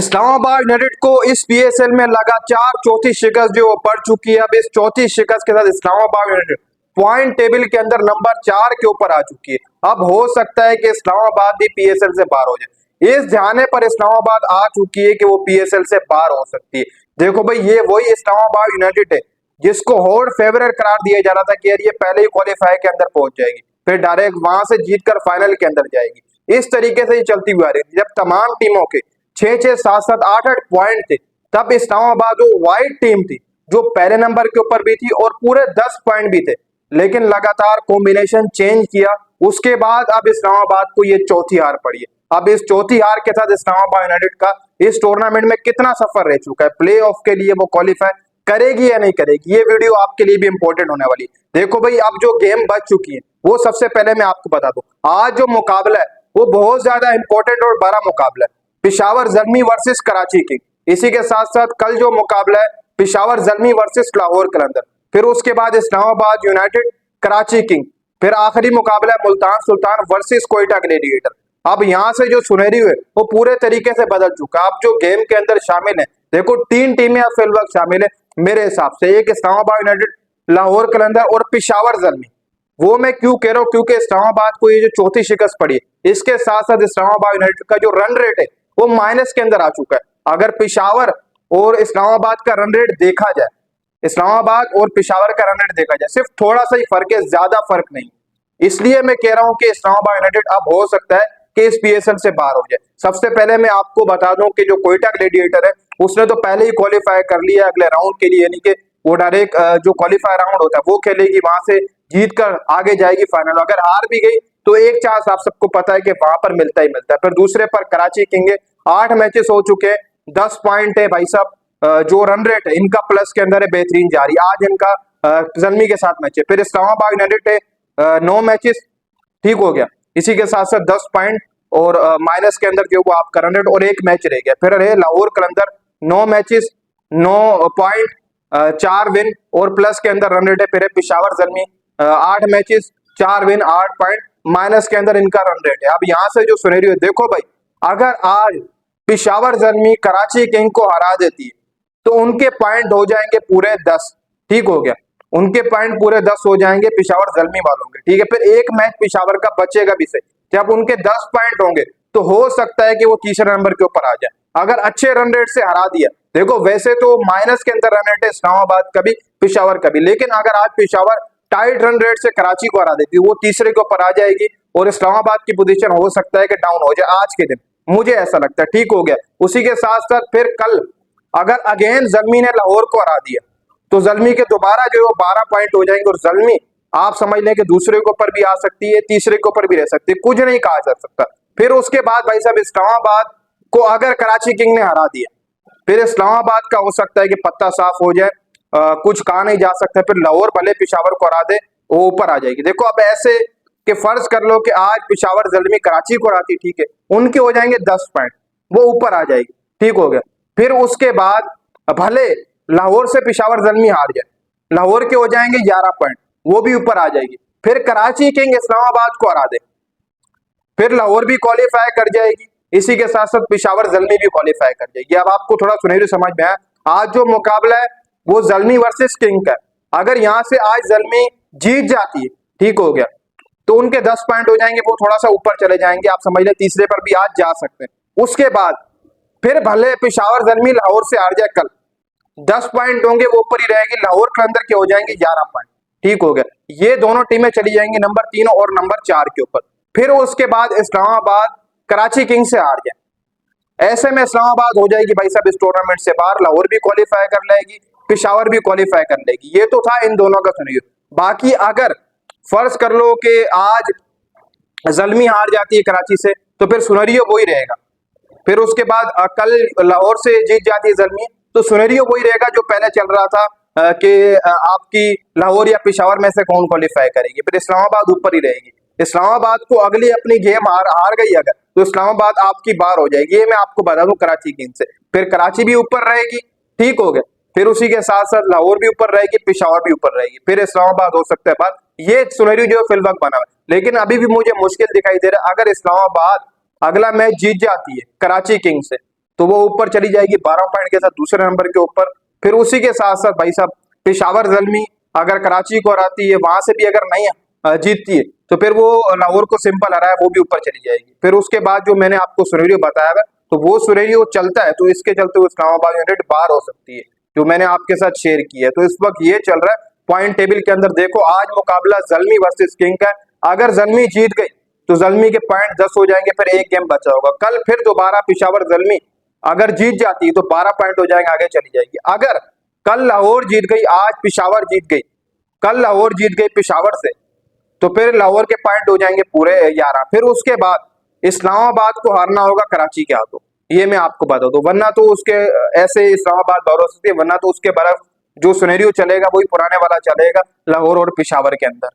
Islamabad United को इस PSL में लगातार चौथी शिकस्त जो पड़ चुकी है। अब इस चौथी शिकस्त के साथ इस्लामाबाद यूनाइटेड पॉइंट टेबल के अंदर नंबर 4 के ऊपर आ चुकी है। अब हो सकता है कि इस्लामाबाद भी पीएसएल से बाहर हो जाए। इस जाने पर इस्लामाबाद आ चुकी है कि वो पीएसएल से बाहर हो सकती है। देखो भाई, ये वही इस्लामाबाद यूनाइटेड है जिसको होल्ड फेवरेट करार दिया जा रहा था कि यार ये पहले ही क्वालिफाई के अंदर पहुंच जाएगी, फिर डायरेक्ट वहां से जीतकर फाइनल के अंदर जाएगी। इस तरीके से ही चलती हुई आ रही थी। जब तमाम टीमों के 6-6, 7-7, 8-8 पॉइंट थे, तब इस्लामाबाद जो वाइट टीम थी जो पहले नंबर के ऊपर भी थी और पूरे 10 पॉइंट भी थे, लेकिन लगातार कॉम्बिनेशन चेंज किया। उसके बाद अब इस्लामाबाद को ये चौथी हार पड़ी है। अब इस चौथी हार के साथ इस्लामाबाद यूनाइटेड का इस टूर्नामेंट में कितना सफर रह चुका है, प्ले ऑफ के लिए वो क्वालिफाई करेगी या नहीं करेगी, ये वीडियो आपके लिए भी इंपॉर्टेंट होने वाली है। देखो भाई, अब जो गेम बच चुकी है वो सबसे पहले मैं आपको बता दूं, आज जो मुकाबला है वो बहुत ज्यादा इंपॉर्टेंट और बड़ा मुकाबला है, पेशावर ज़ल्मी वर्सेस कराची किंग। इसी के साथ साथ कल जो मुकाबला है पेशावर ज़ल्मी वर्सेस लाहौर कलंदर, फिर उसके बाद इस्लामाबाद यूनाइटेड कराची किंग, फिर आखिरी मुकाबला है मुल्तान सुल्तान वर्सेस कोयटा ग्लेडिएटर। अब यहाँ से जो सुनहरी है वो पूरे तरीके से बदल चुका। अब जो गेम के अंदर शामिल है, देखो 3 टीमें अब फिल वक्त शामिल है मेरे हिसाब से। एक इस्लामाबाद यूनाइटेड, लाहौर कलंदर और पेशावर ज़ल्मी। वो मैं क्यों कह रहा हूँ, क्योंकि इस्लामाबाद को ये जो चौथी शिकस्त पड़ी है, इसके साथ साथ इस्लामाबाद यूनाइटेड का जो रन रेट है वो माइनस के अंदर आ चुका है। अगर पेशावर और इस्लामाबाद का रन रेट देखा जाए, इस्लामाबाद और पेशावर का रन रेट देखा जाए, सिर्फ थोड़ा सा ही फर्क है, ज्यादा फर्क नहीं। इसलिए मैं कह रहा हूं कि इस्लामाबाद यूनाइटेड अब हो सकता है कि इस पीएसएल से बाहर हो जाए। सबसे पहले मैं आपको बता दूं कि जो कोयटा ग्लेडिएटर है उसने तो पहले ही क्वालिफाई कर लिया अगले राउंड के लिए, यानी कि वो डायरेक्ट जो क्वालिफाई राउंड होता है वो खेलेगी, वहां से जीत कर आगे जाएगी फाइनल। अगर हार भी गई तो एक चांस आप सबको पता है कि वहां पर मिलता ही मिलता है। फिर दूसरे पर कराची किंग है, 8 मैचेस हो चुके हैं, 10 पॉइंट है भाई साहब। जो रन रेट है इनका प्लस के अंदर है, बेहतरीन जारी। आज इनका ज़ल्मी के साथ मैच है। फिर इस्लामाबाद यूनाइटेड है 9 मैचेस, ठीक हो गया। इसी के साथ साथ 10 पॉइंट और माइनस के अंदर जो वो आपका रन रेट और 1 मैच रह गया। फिर है लाहौर कलंदर 9 मैचेस, 9 पॉइंट, 4 विन और प्लस के अंदर रन रेट है। फिर है Peshawar Zalmi 8 matches, 4 win, 8 point, minus के अंदर इनका रन रेट है। अब यहाँ से जो सिनेरियो है, देखो भाई, अगर आज पेशावर ज़ल्मी कराची किंग को हरा देती है तो उनके पॉइंट हो जाएंगे पूरे 10, ठीक हो गया। उनके पॉइंट पूरे 10 हो जाएंगे पेशावर ज़ल्मी वालों के, ठीक है। फिर एक मैच पेशावर का बचेगा भी सही। जब उनके 10 पॉइंट होंगे तो हो सकता है कि वो तीसरे नंबर के ऊपर आ जाए, अगर अच्छे रन रेट से हरा दिया। देखो वैसे तो माइनस के अंदर रन रेट है इस्लामाबाद का भी, पेशावर का भी, लेकिन अगर आज पेशावर टाइट रन रेट से कराची को हरा देती है, वो तीसरे के ऊपर आ जाएगी और इस्लामाबाद की पोजीशन हो सकता है कि डाउन हो जाए आज के दिन, मुझे ऐसा लगता है, ठीक हो गया। उसी के साथ साथ फिर कल अगर अगेन ज़ल्मी ने लाहौर को हरा दिया तो ज़ल्मी के दोबारा जो 12 पॉइंट हो जाएंगे और ज़ल्मी आप समझ लें कि दूसरे के ऊपर भी आ सकती है, तीसरे के ऊपर भी रह सकती है, कुछ नहीं कहा जा सकता। फिर उसके बाद भाई साहब इस्लामाबाद को अगर कराची किंग ने हरा दिया, फिर इस्लामाबाद का हो सकता है कि पत्ता साफ हो जाए, कुछ कहा नहीं जा सकता। फिर लाहौर भले पेशावर को हरा दे, वो ऊपर आ जाएगी। देखो अब ऐसे कि फर्ज कर लो कि आज पेशावर ज़ल्मी कराची को हराती, ठीक है, उनके हो जाएंगे 10 पॉइंट, वो ऊपर आ जाएगी, ठीक हो गया। फिर उसके बाद भले लाहौर से पेशावर ज़ल्मी हार जाए, लाहौर के हो जाएंगे 11 पॉइंट, वो भी ऊपर आ जाएगी। फिर कराची किंग इस्लामाबाद को हरा दे, फिर लाहौर भी क्वालिफाई कर जाएगी, इसी के साथ साथ पेशावर ज़ल्मी भी क्वालिफाई कर जाएगी। अब आपको थोड़ा सुनहरी समझ में आया। आज जो मुकाबला है वो ज़ल्मी वर्सेस किंग का है। अगर यहां से आज ज़ल्मी जीत जाती है, ठीक हो गया, तो उनके 10 पॉइंट हो जाएंगे, वो थोड़ा सा ऊपर चले जाएंगे, आप समझ लें तीसरे पर भी आज जा सकते हैं। उसके बाद फिर भले पेशावर ज़ल्मी लाहौर से हार जाए कल, 10 पॉइंट होंगे, वो ऊपर ही रहेगी, लाहौर कलंदर के हो जाएंगे 11 पॉइंट, ठीक हो गया। ये दोनों टीमें चली जाएंगी नंबर 3 और नंबर 4 के ऊपर। फिर उसके बाद इस्लामाबाद कराची किंग से हार जाए, ऐसे में इस्लामाबाद हो जाएगी भाई साहब इस टूर्नामेंट से बाहर, लाहौर भी क्वालिफाई कर लेगी, पेशावर भी क्वालिफाई कर लेगी। ये तो था इन दोनों का सुनिए। बाकी अगर फर्ज कर लो कि आज ज़ल्मी हार जाती है कराची से, तो फिर सुनहरियो वही रहेगा। फिर उसके बाद कल लाहौर से जीत जाती है ज़ल्मी, तो सुनहरियो वही रहेगा जो पहले चल रहा था कि आपकी लाहौर या पेशावर में से कौन क्वालिफाई करेगी। फिर इस्लामाबाद ऊपर ही रहेगी। इस्लामाबाद को अगली अपनी गेम हार गई अगर, तो इस्लामाबाद आपकी बाहर हो जाएगी, ये मैं आपको बता दूं कराची किंग से। फिर कराची भी ऊपर रहेगी, ठीक हो गया। फिर उसी के साथ साथ लाहौर भी ऊपर रहेगी, पेशावर भी ऊपर रहेगी, फिर इस्लामाबाद हो सकता है बात। ये सुनहरी जो फिल वक्त बना हुआ है, लेकिन अभी भी मुझे मुश्किल दिखाई दे रहा है। अगर इस्लामाबाद अगला मैच जीत जाती है कराची किंग से, तो वो ऊपर चली जाएगी 12 पॉइंट के साथ दूसरे नंबर के ऊपर। फिर उसी के साथ साथ भाई साहब पेशावर ज़ल्मी अगर कराची को हराती है, वहां से भी अगर नहीं जीतती है, तो फिर वो लाहौर को सिंपल हराया, वो भी ऊपर चली जाएगी। फिर उसके बाद जो मैंने आपको सिनेरियो बताया था, तो वो सिनेरियो चलता है, तो इसके चलते हुए इस्लामाबाद यूनाइटेड बाहर हो सकती है, जो मैंने आपके साथ शेयर किया है। तो इस वक्त ये चल रहा है पॉइंट टेबल के अंदर। देखो आज मुकाबला ज़ल्मी वर्सेस किंग का है। अगर ज़ल्मी जीत गई तो ज़ल्मी के पॉइंट 10 हो जाएंगे, फिर एक गेम बचा होगा। कल फिर दोबारा पेशावर ज़ल्मी अगर जीत जाती है तो 12 पॉइंट हो जाएंगे, आगे चली जाएगी। अगर कल लाहौर जीत गई, आज पेशावर जीत गई, कल लाहौर जीत गई पेशावर से, तो फिर लाहौर के पॉइंट हो जाएंगे पूरे 11। फिर उसके बाद इस्लामाबाद को हारना होगा कराची के हाथों, ये मैं आपको बता दूं। वरना तो उसके ऐसे इस्लामाबाद बाहर हो सकती है, वरना तो उसके बर्फ जो सिनेरियो चलेगा वही पुराने वाला चलेगा लाहौर और पेशावर के अंदर।